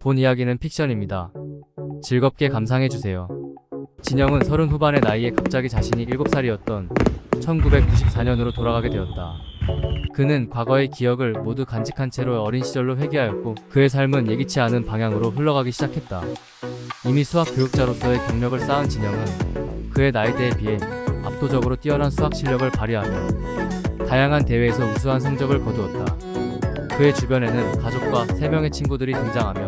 본 이야기는 픽션입니다. 즐겁게 감상해주세요. 진영은 30 후반의 나이에 갑자기 자신이 7살이었던 1994년으로 돌아가게 되었다. 그는 과거의 기억을 모두 간직한 채로 어린 시절로 회귀하였고 그의 삶은 예기치 않은 방향으로 흘러가기 시작했다. 이미 수학 교육자로서의 경력을 쌓은 진영은 그의 나이대에 비해 압도적으로 뛰어난 수학 실력을 발휘하며 다양한 대회에서 우수한 성적을 거두었다. 그의 주변에는 가족과 3명의 친구들이 등장하며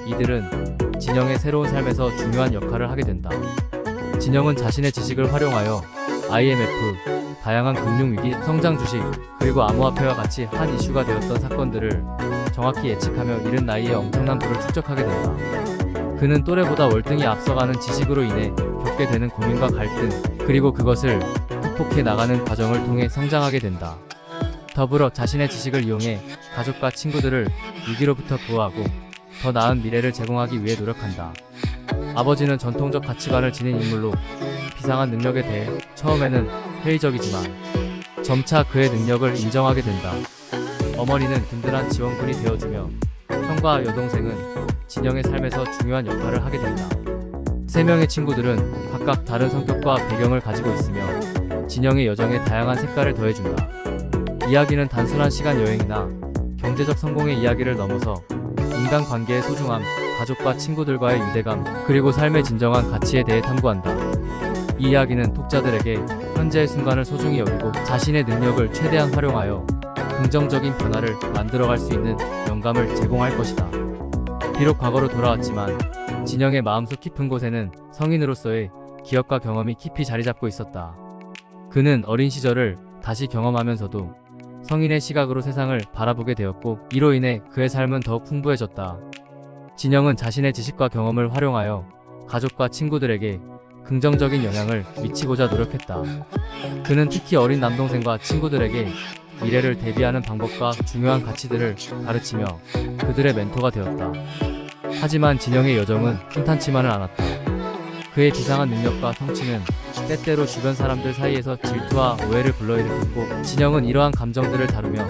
이들은 진영의 새로운 삶에서 중요한 역할을 하게 된다. 진영은 자신의 지식을 활용하여 IMF, 다양한 금융위기, 성장 주식, 그리고 암호화폐와 같이 한 이슈가 되었던 사건들을 정확히 예측하며 이른 나이에 엄청난 부를 축적하게 된다. 그는 또래보다 월등히 앞서가는 지식으로 인해 겪게 되는 고민과 갈등, 그리고 그것을 극복해 나가는 과정을 통해 성장하게 된다. 더불어 자신의 지식을 이용해 가족과 친구들을 위기로부터 구호하고 더 나은 미래를 제공하기 위해 노력한다. 아버지는 전통적 가치관을 지닌 인물로 비상한 능력에 대해 처음에는 회의적이지만 점차 그의 능력을 인정하게 된다. 어머니는 든든한 지원군이 되어주며 형과 여동생은 진영의 삶에서 중요한 역할을 하게 된다. 3명의 친구들은 각각 다른 성격과 배경을 가지고 있으며 진영의 여정에 다양한 색깔을 더해준다. 이야기는 단순한 시간 여행이나 경제적 성공의 이야기를 넘어서 인간관계의 소중함, 가족과 친구들과의 유대감, 그리고 삶의 진정한 가치에 대해 탐구한다. 이 이야기는 독자들에게 현재의 순간을 소중히 여기고 자신의 능력을 최대한 활용하여 긍정적인 변화를 만들어갈 수 있는 영감을 제공할 것이다. 비록 과거로 돌아왔지만 진영의 마음속 깊은 곳에는 성인으로서의 기억과 경험이 깊이 자리잡고 있었다. 그는 어린 시절을 다시 경험하면서도 성인의 시각으로 세상을 바라보게 되었고 이로 인해 그의 삶은 더욱 풍부해졌다. 진영은 자신의 지식과 경험을 활용하여 가족과 친구들에게 긍정적인 영향을 미치고자 노력했다. 그는 특히 어린 남동생과 친구들에게 미래를 대비하는 방법과 중요한 가치들을 가르치며 그들의 멘토가 되었다. 하지만 진영의 여정은 순탄치만은 않았다. 그의 비상한 능력과 성취는 때때로 주변 사람들 사이에서 질투와 오해를 불러일으켰고 진영은 이러한 감정들을 다루며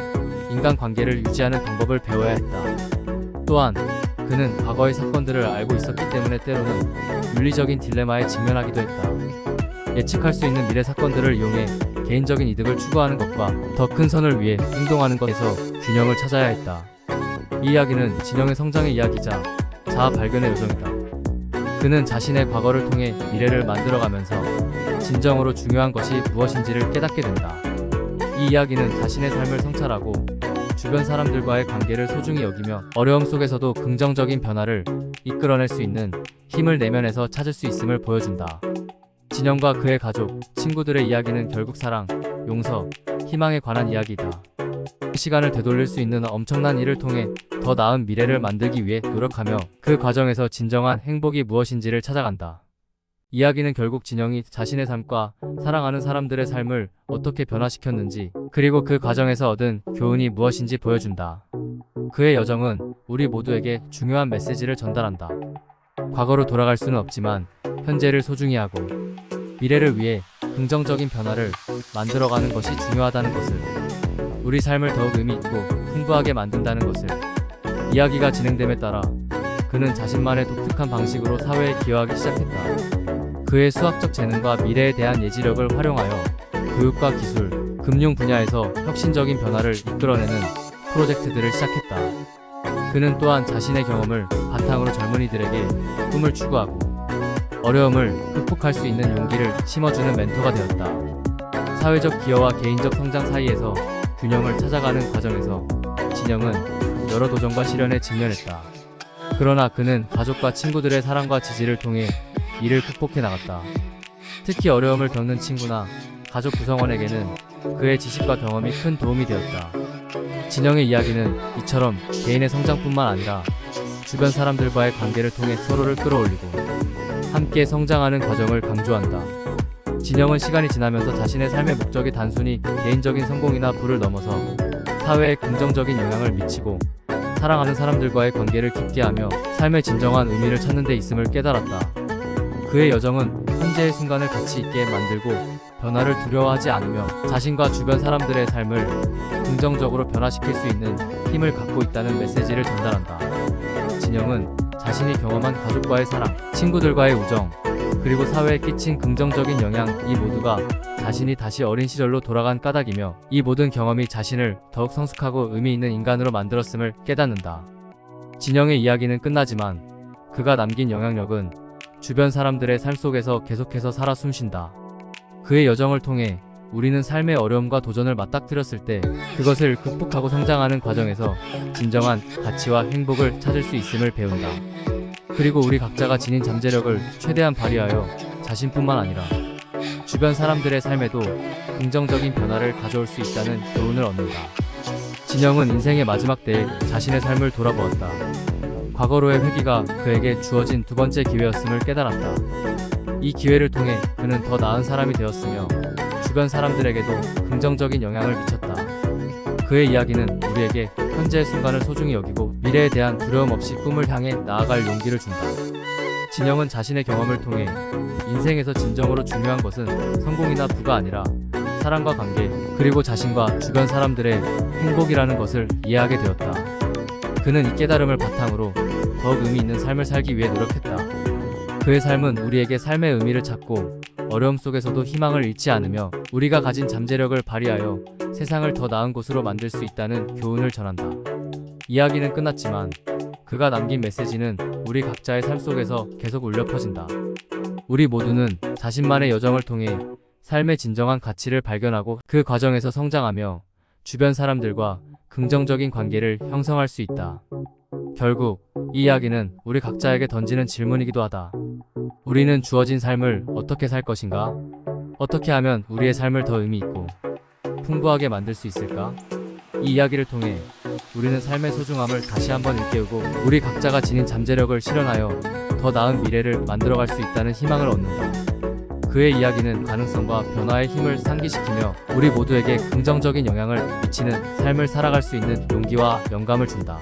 인간관계를 유지하는 방법을 배워야 했다. 또한 그는 과거의 사건들을 알고 있었기 때문에 때로는 윤리적인 딜레마에 직면하기도 했다. 예측할 수 있는 미래 사건들을 이용해 개인적인 이득을 추구하는 것과 더 큰 선을 위해 행동하는 것에서 균형을 찾아야 했다. 이 이야기는 진영의 성장의 이야기이자 자아 발견의 여정이다. 그는 자신의 과거를 통해 미래를 만들어가면서 진정으로 중요한 것이 무엇인지를 깨닫게 된다. 이 이야기는 자신의 삶을 성찰하고 주변 사람들과의 관계를 소중히 여기며 어려움 속에서도 긍정적인 변화를 이끌어낼 수 있는 힘을 내면에서 찾을 수 있음을 보여준다. 진영과 그의 가족, 친구들의 이야기는 결국 사랑, 용서, 희망에 관한 이야기이다. 시간을 되돌릴 수 있는 엄청난 일을 통해 더 나은 미래를 만들기 위해 노력하며 그 과정에서 진정한 행복이 무엇인지를 찾아간다. 이야기는 결국 진영이 자신의 삶과 사랑하는 사람들의 삶을 어떻게 변화시켰는지 그리고 그 과정에서 얻은 교훈이 무엇인지 보여준다. 그의 여정은 우리 모두에게 중요한 메시지를 전달한다. 과거로 돌아갈 수는 없지만 현재를 소중히 하고 미래를 위해 긍정적인 변화를 만들어가는 것이 중요하다는 것을, 우리 삶을 더욱 의미있고 풍부하게 만든다는 것을. 이야기가 진행됨에 따라 그는 자신만의 독특한 방식으로 사회에 기여하기 시작했다. 그의 수학적 재능과 미래에 대한 예지력을 활용하여 교육과 기술, 금융 분야에서 혁신적인 변화를 이끌어내는 프로젝트들을 시작했다. 그는 또한 자신의 경험을 바탕으로 젊은이들에게 꿈을 추구하고 어려움을 극복할 수 있는 용기를 심어주는 멘토가 되었다. 사회적 기여와 개인적 성장 사이에서 균형을 찾아가는 과정에서 진영은 여러 도전과 시련에 직면했다. 그러나 그는 가족과 친구들의 사랑과 지지를 통해 이를 극복해 나갔다. 특히 어려움을 겪는 친구나 가족 구성원에게는 그의 지식과 경험이 큰 도움이 되었다. 진영의 이야기는 이처럼 개인의 성장뿐만 아니라 주변 사람들과의 관계를 통해 서로를 끌어올리고 함께 성장하는 과정을 강조한다. 진영은 시간이 지나면서 자신의 삶의 목적이 단순히 개인적인 성공이나 부를 넘어서 사회에 긍정적인 영향을 미치고 사랑하는 사람들과의 관계를 깊게 하며 삶의 진정한 의미를 찾는 데 있음을 깨달았다. 그의 여정은 현재의 순간을 가치 있게 만들고 변화를 두려워하지 않으며 자신과 주변 사람들의 삶을 긍정적으로 변화시킬 수 있는 힘을 갖고 있다는 메시지를 전달한다. 진영은 자신이 경험한 가족과의 사랑, 친구들과의 우정, 그리고 사회에 끼친 긍정적인 영향, 이 모두가 자신이 다시 어린 시절로 돌아간 까닭이며 이 모든 경험이 자신을 더욱 성숙하고 의미 있는 인간으로 만들었음을 깨닫는다. 진영의 이야기는 끝나지만 그가 남긴 영향력은 주변 사람들의 삶 속에서 계속해서 살아 숨쉰다. 그의 여정을 통해 우리는 삶의 어려움과 도전을 맞닥뜨렸을 때 그것을 극복하고 성장하는 과정에서 진정한 가치와 행복을 찾을 수 있음을 배운다. 그리고 우리 각자가 지닌 잠재력을 최대한 발휘하여 자신뿐만 아니라 주변 사람들의 삶에도 긍정적인 변화를 가져올 수 있다는 교훈을 얻는다. 진영은 인생의 마지막 때에 자신의 삶을 돌아보았다. 과거로의 회귀가 그에게 주어진 두 번째 기회였음을 깨달았다. 이 기회를 통해 그는 더 나은 사람이 되었으며 주변 사람들에게도 긍정적인 영향을 미쳤다. 그의 이야기는 우리에게 현재의 순간을 소중히 여기고 미래에 대한 두려움 없이 꿈을 향해 나아갈 용기를 준다. 진영은 자신의 경험을 통해 인생에서 진정으로 중요한 것은 성공이나 부가 아니라 사랑과 관계, 그리고 자신과 주변 사람들의 행복이라는 것을 이해하게 되었다. 그는 이 깨달음을 바탕으로 더욱 의미 있는 삶을 살기 위해 노력했다. 그의 삶은 우리에게 삶의 의미를 찾고 어려움 속에서도 희망을 잃지 않으며 우리가 가진 잠재력을 발휘하여 세상을 더 나은 곳으로 만들 수 있다는 교훈을 전한다. 이야기는 끝났지만 그가 남긴 메시지는 우리 각자의 삶 속에서 계속 울려 퍼진다. 우리 모두는 자신만의 여정을 통해 삶의 진정한 가치를 발견하고 그 과정에서 성장하며 주변 사람들과 긍정적인 관계를 형성할 수 있다. 결국 이 이야기는 우리 각자에게 던지는 질문이기도 하다. 우리는 주어진 삶을 어떻게 살 것인가? 어떻게 하면 우리의 삶을 더 의미 있고 풍부하게 만들 수 있을까? 이 이야기를 통해 우리는 삶의 소중함을 다시 한번 일깨우고 우리 각자가 지닌 잠재력을 실현하여 더 나은 미래를 만들어갈 수 있다는 희망을 얻는다. 그의 이야기는 가능성과 변화의 힘을 상기시키며 우리 모두에게 긍정적인 영향을 미치는 삶을 살아갈 수 있는 용기와 영감을 준다.